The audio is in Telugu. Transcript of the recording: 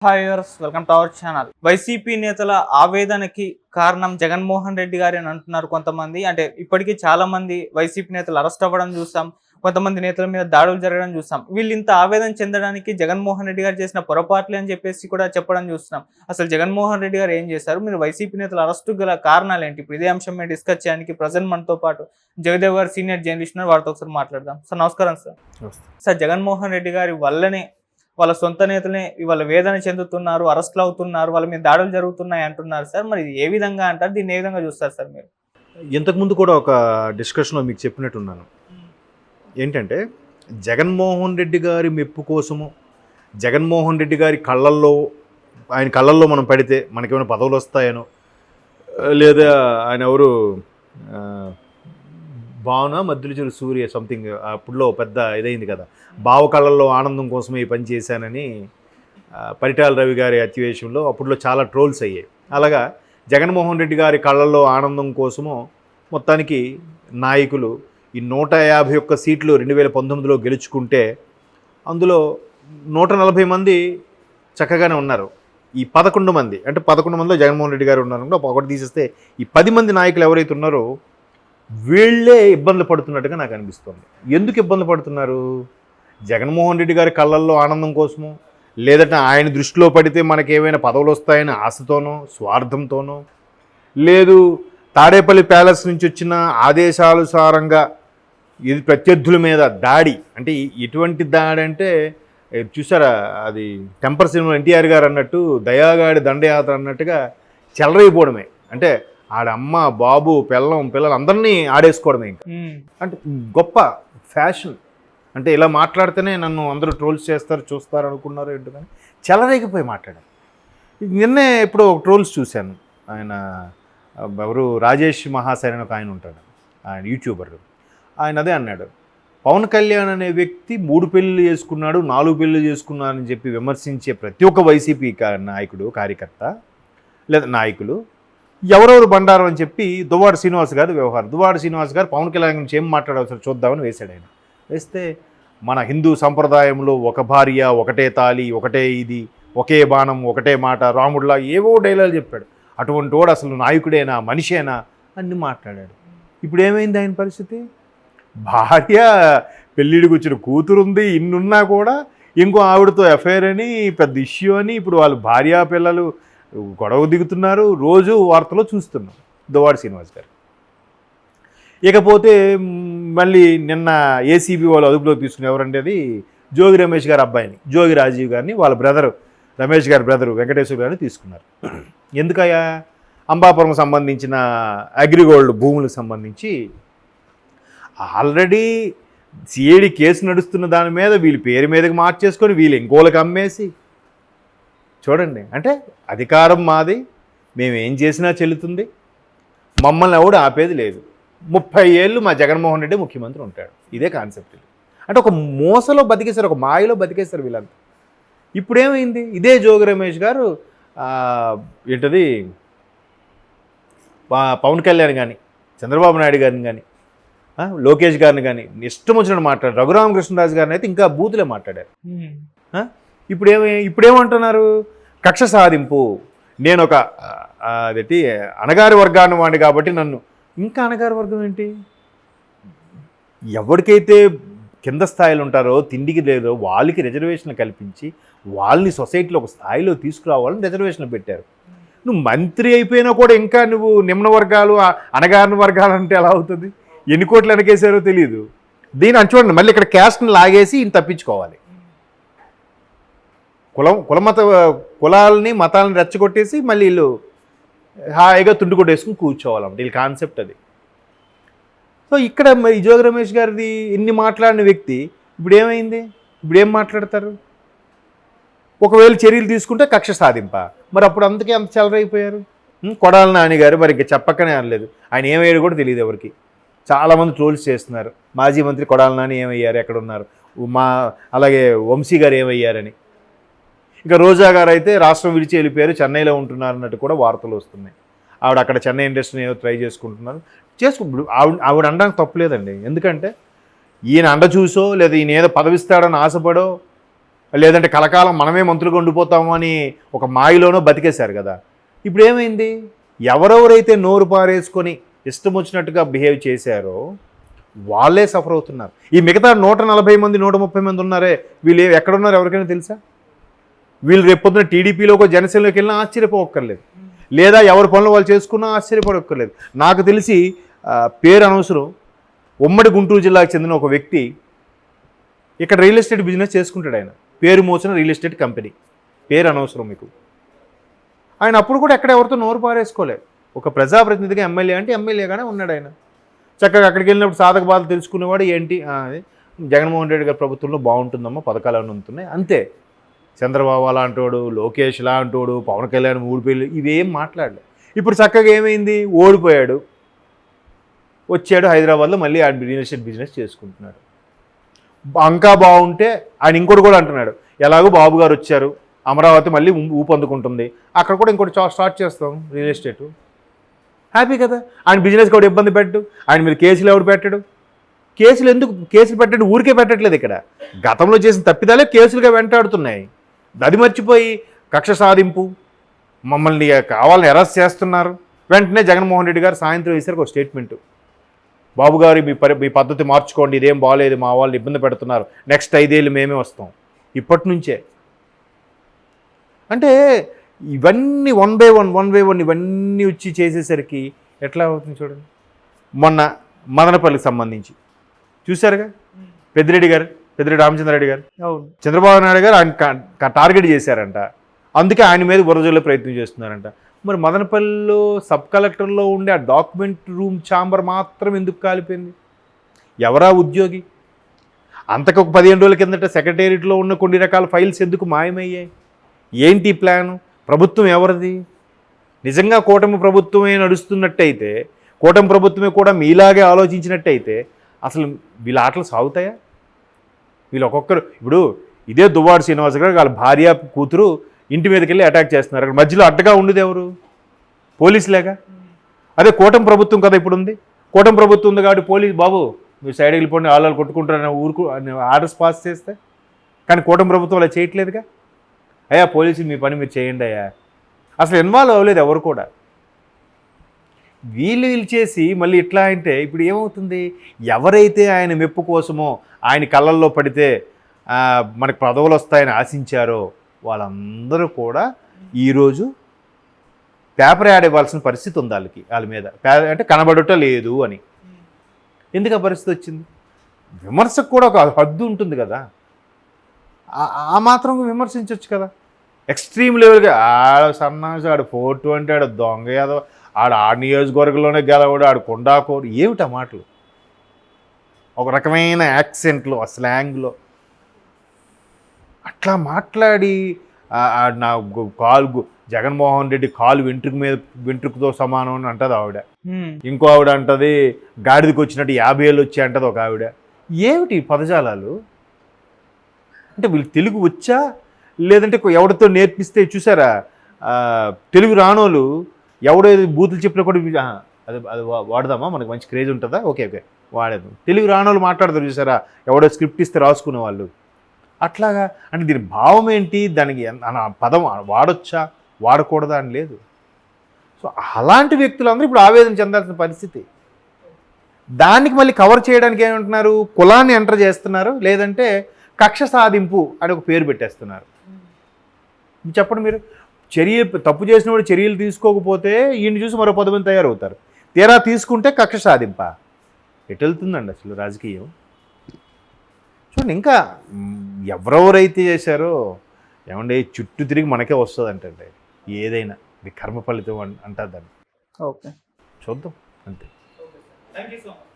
Hi viewers, welcome to our channel. YCP నేతల ఆవేదనకి కారణం జగన్మోహన్ రెడ్డి గారు అని అంటున్నారు కొంతమంది. అంటే ఇప్పటికీ చాలా మంది వైసీపీ నేతలు అరెస్ట్ అవ్వడం చూసాం. కొంతమంది నేతల మీద దాడులు జరగడం చూసాం. వీళ్ళు ఇంత ఆవేదన చెందడానికి జగన్మోహన్ రెడ్డి గారు చేసిన పొరపాట్లే అని చెప్పేసి కూడా చెప్పడం చూస్తున్నాం. అసలు జగన్మోహన్ రెడ్డి గారు ఏం చేశారు? మీరు వైసీపీ నేతల అరెస్టు గల కారణాలు ఏంటి? ఇప్పుడు ఇదే అంశం మీద డిస్కస్ చేయడానికి ప్రజెంట్ మనతో పాటు జగదేవ్ గారు సీనియర్ జర్నలిస్ట్ ఉన్నారు. వారితో ఒకసారి మాట్లాడదాం. సార్ నమస్కారం సార్. సార్, జగన్మోహన్ రెడ్డి గారి వల్లనే వాళ్ళ సొంత నేతలే ఇవాళ వేదన చెందుతున్నారు, అరెస్టులు అవుతున్నారు, వాళ్ళ మీద దాడులు జరుగుతున్నాయి అంటున్నారు సార్. మరి ఇది ఏ విధంగా అంటారు? దీన్ని ఏ విధంగా చూస్తారు సార్ మీరు? ఇంతకుముందు కూడా ఒక డిస్కషన్లో మీకు చెప్పినట్టున్నాను. ఏంటంటే జగన్మోహన్ రెడ్డి గారి మెప్పు కోసము, జగన్మోహన్ రెడ్డి గారి ఆయన కళ్ళల్లో మనం పడితే మనకేమైనా పదవులు వస్తాయనో, లేదా ఆయన ఎవరు భావన మద్దులచూరు సూర్య సంథింగ్ అప్పుడులో పెద్ద ఇదైంది కదా, బావ కళ్ళల్లో ఆనందం కోసమే ఈ పని చేశానని పరిటాల రవి గారి అతివేశంలో అప్పుడులో చాలా ట్రోల్స్ అయ్యాయి. అలాగా జగన్మోహన్ రెడ్డి గారి కళ్ళల్లో ఆనందం కోసము మొత్తానికి నాయకులు ఈ 151 సీట్లు 2019లో గెలుచుకుంటే అందులో 140 మంది చక్కగానే ఉన్నారు. ఈ 11 మంది అంటే 11 మందిలో జగన్మోహన్ రెడ్డి గారు ఉన్నారు. ఒకటి తీసేస్తే ఈ 10 మంది నాయకులు ఎవరైతే ఉన్నారో వీళ్ళే ఇబ్బందులు పడుతున్నట్టుగా నాకు అనిపిస్తుంది. ఎందుకు ఇబ్బందులు పడుతున్నారు? జగన్మోహన్ రెడ్డి గారి కళ్ళల్లో ఆనందం కోసము, లేదంటే ఆయన దృష్టిలో పడితే మనకి ఏమైనా పదవులు వస్తాయని ఆశతోనో స్వార్థంతోనో, లేదు తాడేపల్లి ప్యాలెస్ నుంచి వచ్చిన ఆదేశానుసారంగా ఇది ప్రత్యర్థుల మీద దాడి. అంటే ఎటువంటి దాడి అంటే చూసారా, అది టెంపర్ సినిమా ఎన్టీఆర్ గారు అన్నట్టు దయాగాడి దండయాత్ర అన్నట్టుగా చెలరైపోవడమే. అంటే ఆడమ్మ బాబు పిల్లలు అందరినీ ఆడేసుకోవడమే. ఇంకా అంటే గొప్ప ఫ్యాషన్. అంటే ఇలా మాట్లాడితేనే నన్ను అందరూ ట్రోల్స్ చేస్తారు చూస్తారు అనుకున్నారు ఏంటో, కానీ చెలరేగిపోయి మాట్లాడారు. నిన్నే ఇప్పుడు ఒక ట్రోల్స్ చూశాను. ఆయన ఎవరు రాజేష్ మహాశయన్ అని ఒక ఆయన ఉంటాడు, ఆయన యూట్యూబర్. ఆయన అదే అన్నాడు, పవన్ కళ్యాణ్ అనే వ్యక్తి 3 పెళ్ళిళ్ళు చేసుకున్నాడు, 4 పెళ్ళిళ్ళు చేసుకున్నాడని చెప్పి విమర్శించే ప్రతి ఒక్క వైసీపీ నాయకుడు కార్యకర్త లేదా నాయకులు ఎవరెవరు బండారం అని చెప్పి దువ్వాడ శ్రీనివాస్ గారు వ్యవహారం. దువ్వాడ శ్రీనివాస్ గారు పవన్ కళ్యాణ్ గురించి ఏం మాట్లాడవసరం చూద్దామని వేశాడు. ఆయన వేస్తే మన హిందూ సంప్రదాయంలో ఒక భార్య, ఒకటే తాళి, ఒకటే ఇది, ఒకే బాణం, ఒకటే మాట, రాముడిలా ఏవో డైలాగ్ చెప్పాడు. అటువంటి వాడు అసలు నాయకుడేనా, మనిషేనా అన్ని మాట్లాడాడు. ఇప్పుడు ఏమైంది ఆయన పరిస్థితి? భార్య, పెళ్ళిడికి వచ్చిన కూతురుంది, ఇన్నున్నా కూడా ఇంకో ఆవిడతో ఎఫ్ఐఆర్ అని పెద్ద ఇష్యూ అని ఇప్పుడు వాళ్ళు భార్య పిల్లలు గొడవ దిగుతున్నారు. రోజు వార్తలో చూస్తున్నాం దువ్వాడ శ్రీనివాస్ గారు. ఇకపోతే మళ్ళీ నిన్న ఏసీబీ వాళ్ళు అదుపులోకి తీసుకుని ఎవరంటే అది జోగి రమేష్ గారి అబ్బాయిని, జోగి రాజీవ్ గారిని, వాళ్ళ బ్రదరు రమేష్ గారి బ్రదరు వెంకటేశ్వర గారిని తీసుకున్నారు. ఎందుకయ్యా? అంబాపురం సంబంధించిన అగ్రిగోల్డ్ భూములకు సంబంధించి ఆల్రెడీ సిఐడి కేసు నడుస్తున్న దాని మీద వీళ్ళ పేరు మీదకి మార్చేసుకొని వీళ్ళు ఇంకోళ్ళకి అమ్మేసి చూడండి. అంటే అధికారం మాది, మేము ఏం చేసినా చెల్లుతుంది, మమ్మల్ని ఎవడు ఆపేది లేదు, 30 ఏళ్ళు మా జగన్మోహన్ రెడ్డి ముఖ్యమంత్రి ఉంటాడు. ఇదే కాన్సెప్ట్. అంటే ఒక మోసలో బతికేశారు, ఒక మాయలో బతికేశారు వీళ్ళంతా. ఇప్పుడేమైంది? ఇదే జోగి రమేష్ గారు ఏంటది పవన్ కళ్యాణ్ కానీ, చంద్రబాబు నాయుడు గారిని కానీ, లోకేష్ గారిని కానీ ఇష్టం వచ్చినట్టు మాట్లాడారు. రఘురామకృష్ణరాజు గారిని అయితే ఇంకా బూతులే మాట్లాడారు. ఇప్పుడేమంటున్నారు? కక్ష సాధింపు, నేను ఒక అదేంటి అణగారి వర్గాన్ని వాడిని కాబట్టి నన్ను. ఇంకా అణగారి వర్గం ఏంటి? ఎవరికైతే కింద స్థాయిలో ఉంటారో, తిండికి లేదో వాళ్ళకి రిజర్వేషన్లు కల్పించి వాళ్ళని సొసైటీలో ఒక స్థాయిలో తీసుకురావాలని రిజర్వేషన్లు పెట్టారు. నువ్వు మంత్రి అయిపోయినా కూడా ఇంకా నువ్వు నిమ్న వర్గాలు, అణగారిన వర్గాలు అంటే ఎలా అవుతుంది? ఎన్ని కోట్లు వెనకేసారో తెలియదు. దీని చూడండి, మళ్ళీ ఇక్కడ క్యాస్ట్ని లాగేసి ఈయన తప్పించుకోవాలి. కులాలని మతాలను రెచ్చగొట్టేసి మళ్ళీ వీళ్ళు హాయిగా తుండుకొట్టేసుకుని కూర్చోవాలంటే వీళ్ళ కాన్సెప్ట్ అది. సో ఇక్కడ ఈ జోగి రమేష్ గారిది ఇన్ని మాట్లాడిన వ్యక్తి ఇప్పుడు ఏమైంది? ఇప్పుడు ఏం మాట్లాడతారు? ఒకవేళ చర్యలు తీసుకుంటే కక్ష సాధింప. మరి అప్పుడు అందుకే అంత చెలరైపోయారు. కొడాలి నాని గారు మరి ఇంకా చెప్పకనే అనలేదు. ఆయన ఏమయ్యాడు కూడా తెలియదు ఎవరికి. చాలామంది ట్రోల్స్ చేస్తున్నారు, మాజీ మంత్రి కొడాలి నాని ఏమయ్యారు, ఎక్కడున్నారు, అలాగే వంశీ గారు ఏమయ్యారని. ఇంకా రోజా గారు అయితే రాష్ట్రం విడిచి వెళ్ళిపోయారు, చెన్నైలో ఉంటున్నారు అన్నట్టు కూడా వార్తలు వస్తున్నాయి. ఆవిడ అక్కడ చెన్నై ఇండస్ట్రీని ఏదో ట్రై చేసుకుంటున్నారు. ఆవిడ అనడానికి తప్పులేదండి. ఎందుకంటే ఈయన అండ చూసో లేదా ఈయన ఏదో పదవిస్తాడని ఆశపడో లేదంటే కలకాలం మనమే మంత్రులుగా ఉండిపోతాము అని ఒక మాయలోనో బతికేశారు కదా. ఇప్పుడు ఏమైంది, ఎవరెవరైతే నోరు పారేసుకొని ఇష్టం వచ్చినట్టుగా బిహేవ్ చేశారో వాళ్ళే సఫర్ అవుతున్నారు. ఈ మిగతా 140 మంది 130 మంది ఉన్నారే, వీళ్ళు ఎక్కడున్నారు ఎవరికైనా తెలుసా? వీళ్ళు రేపొద్దున టీడీపీలోకి జనసేనలోకి వెళ్ళినా ఆశ్చర్యపోక్కర్లేదు, లేదా ఎవరి పనులు వాళ్ళు చేసుకున్నా ఆశ్చర్యపడక్కర్లేదు. నాకు తెలిసి పేరు అనవసరం, ఉమ్మడి గుంటూరు జిల్లాకు చెందిన ఒక వ్యక్తి ఇక్కడ రియల్ ఎస్టేట్ బిజినెస్ చేసుకుంటాడు. ఆయన పేరు మోసిన రియల్ ఎస్టేట్ కంపెనీ, పేరు అనవసరం మీకు. ఆయన అప్పుడు కూడా ఎక్కడ ఎవరితో నోరు పారేసుకోలేదు. ఒక ప్రజాప్రతినిధిగా ఎమ్మెల్యే అంటే ఎమ్మెల్యేగానే ఉన్నాడు ఆయన. చక్కగా అక్కడికి వెళ్ళినప్పుడు సాధక బాధలు తెలుసుకునేవాడు. ఏంటి జగన్మోహన్ రెడ్డి గారి ప్రభుత్వంలో బాగుంటుందమ్మా, పథకాలు అన్నీ అందుతున్నాయి అంతే. చంద్రబాబు అలాంటోడు, లోకేష్ లాంటోడు, పవన్ కళ్యాణ్ 3 పేర్లు ఇవేం మాట్లాడలేదు. ఇప్పుడు చక్కగా ఏమైంది, ఓడిపోయాడు, వచ్చాడు హైదరాబాద్లో మళ్ళీ ఆయన రియల్ ఎస్టేట్ బిజినెస్ చేసుకుంటున్నాడు. ఇంకా బాగుంటే ఆయన ఇంకోటి కూడా అంటున్నాడు, ఎలాగో బాబు గారు వచ్చారు, అమరావతి మళ్ళీ ఊపందుకుంటుంది, అక్కడ కూడా ఇంకోటి స్టార్ట్ చేస్తాం రియల్ ఎస్టేటు. హ్యాపీ కదా. ఆయన బిజినెస్ కూడా ఇబ్బంది పెట్టడు, ఆయన మీద కేసులు ఎవడు పెట్టడు. కేసులు ఎందుకు కేసులు పెట్టండి, ఊరికే పెట్టట్లేదు. ఇక్కడ గతంలో చేసిన తప్పిదాలే కేసులుగా వెంటాడుతున్నాయి. అది మర్చిపోయి కక్ష సాధింపు, మమ్మల్ని కావాలని అరెస్ట్ చేస్తున్నారు. వెంటనే జగన్మోహన్ రెడ్డి గారు సాయంత్రం వేసరికి ఒక స్టేట్మెంటు, బాబు గారు మీ పద్ధతి మార్చుకోండి, ఇదేం బాగోలేదు, మా వాళ్ళు ఇబ్బంది పెడుతున్నారు, నెక్స్ట్ 5 ఏళ్ళు మేమే వస్తాం ఇప్పటి నుంచే. అంటే ఇవన్నీ వన్ బై వన్ ఇవన్నీ వచ్చి చేసేసరికి ఎట్లా అవుతుంది చూడండి. మొన్న మదనపల్లికి సంబంధించి చూశారుగా, పెద్దిరెడ్డి రామచంద్రారెడ్డి గారు, చంద్రబాబు నాయుడు గారు ఆయన టార్గెట్ చేశారంట, అందుకే ఆయన మీద బురజల్లే ప్రయత్నం చేస్తున్నారంట. మరి మదనపల్లిలో సబ్ కలెక్టర్లో ఉండే ఆ డాక్యుమెంట్ రూమ్ ఛాంబర్ మాత్రం ఎందుకు కాలిపోయింది? ఎవరా ఉద్యోగి? అంతకు ఒక 15 రోజుల కిందట సెక్రటేరియట్లో ఉన్న కొన్ని రకాల ఫైల్స్ ఎందుకు మాయమయ్యాయి? ఏంటి ప్లాను? ప్రభుత్వం ఎవరిది? నిజంగా కూటమి ప్రభుత్వమే నడుస్తున్నట్టయితే, కూటమి ప్రభుత్వమే కూడా మీలాగే ఆలోచించినట్టయితే అసలు వీళ్ళ ఆటలు సాగుతాయా? వీళ్ళు ఒక్కొక్కరు ఇప్పుడు ఇదే దువ్వాడు శ్రీనివాస్ గారు వాళ్ళ భార్య కూతురు ఇంటి మీదకి వెళ్ళి అటాక్ చేస్తున్నారు. అక్కడ మధ్యలో అడ్డగా ఉండేది ఎవరు? పోలీసులేగా. అదే కూటమి ప్రభుత్వం కదా ఇప్పుడు ఉంది. కూటమి ప్రభుత్వం ఉంది కాబట్టి పోలీసు బాబు మీరు సైడ్ వెళ్ళిపోండి, వాళ్ళు కొట్టుకుంటారని ఊరుకు ఆర్డర్స్ పాస్ చేస్తే, కానీ కూటమి ప్రభుత్వం అలా చేయట్లేదుగా. అయ్యా పోలీసులు మీ పని మీరు చేయండి అయ్యా, అసలు ఇన్వాల్వ్ అవ్వలేదు ఎవరు కూడా. వీళ్ళు చేసి మళ్ళీ ఇట్లా అంటే ఇప్పుడు ఏమవుతుంది, ఎవరైతే ఆయన మెప్పు కోసమో ఆయన కళ్ళల్లో పడితే మనకు పదవులు వస్తాయని ఆశించారో వాళ్ళందరూ కూడా ఈరోజు పేపర్ యాడ్ ఇవ్వాల్సిన పరిస్థితి ఉంది వాళ్ళ మీద. అంటే కనబడట లేదు అని. ఎందుకు ఆ పరిస్థితి వచ్చింది? విమర్శకు కూడా ఒక హద్దు ఉంటుంది కదా, ఆ మాత్రం విమర్శించవచ్చు కదా. ఎక్స్ట్రీమ్ లెవెల్గా ఆడ సన్నాసి, ఆడు 420, ఆడ దొంగ యాదవ, ఆ నియోజకవర్గంలోనే గెలవడు, ఆడు కొండాకోడు, ఏమిటా మాటలు? ఒక రకమైన యాక్సెంట్లో, ఆ స్లాంగ్లో అట్లా మాట్లాడి నా కాలు జగన్మోహన్ రెడ్డి కాలు వెంట్రుకతో సమానం అని అంటది ఆవిడ. ఇంకో ఆవిడ అంటది గాడిదకి వచ్చినట్టు 50 ఏళ్ళు వచ్చి అంటది ఒక ఆవిడ. ఏమిటి పదజాలాలు? అంటే వీళ్ళు తెలుగు వచ్చా లేదంటే ఎవరితో నేర్పిస్తే చూసారా, తెలుగు రానోళ్ళు ఎవడో బూతులు చెప్పినా కూడా అది వాడదామా, మనకు మంచి క్రేజ్ ఉంటుందా, ఓకే వాడేది. తెలుగు రానోళ్ళు మాట్లాడతారు చూసారా, ఎవడో స్క్రిప్ట్ ఇస్తే రాసుకునే వాళ్ళు. అట్లాగా అంటే దీని భావం ఏంటి, దానికి పదం వాడొచ్చా వాడకూడదా అని లేదు. సో అలాంటి వ్యక్తులందరూ ఇప్పుడు ఆవేదన చెందాల్సిన పరిస్థితి. దానికి మళ్ళీ కవర్ చేయడానికి ఏమంటున్నారు, కులాన్ని ఎంటర్ చేస్తున్నారు, లేదంటే కక్ష సాధింపు అని ఒక పేరు పెట్టేస్తున్నారు. చెప్పండి మీరు, తప్పు చేసిన వాడు చర్యలు తీసుకోకపోతే ఈయన చూసి మరో 10 మంది తయారవుతారు. తీరా తీసుకుంటే కక్ష సాధింప. ఎటు వెళ్తుందండి అసలు రాజకీయం? చూడండి, ఇంకా ఎవరెవరైతే చేశారో ఏమంటే చుట్టూ తిరిగి మనకే వస్తుంది అంటే ఏదైనా ఇది కర్మ ఫలితం అంటారు దాన్ని. ఓకే, చూద్దాం అంతే. Thank you so much.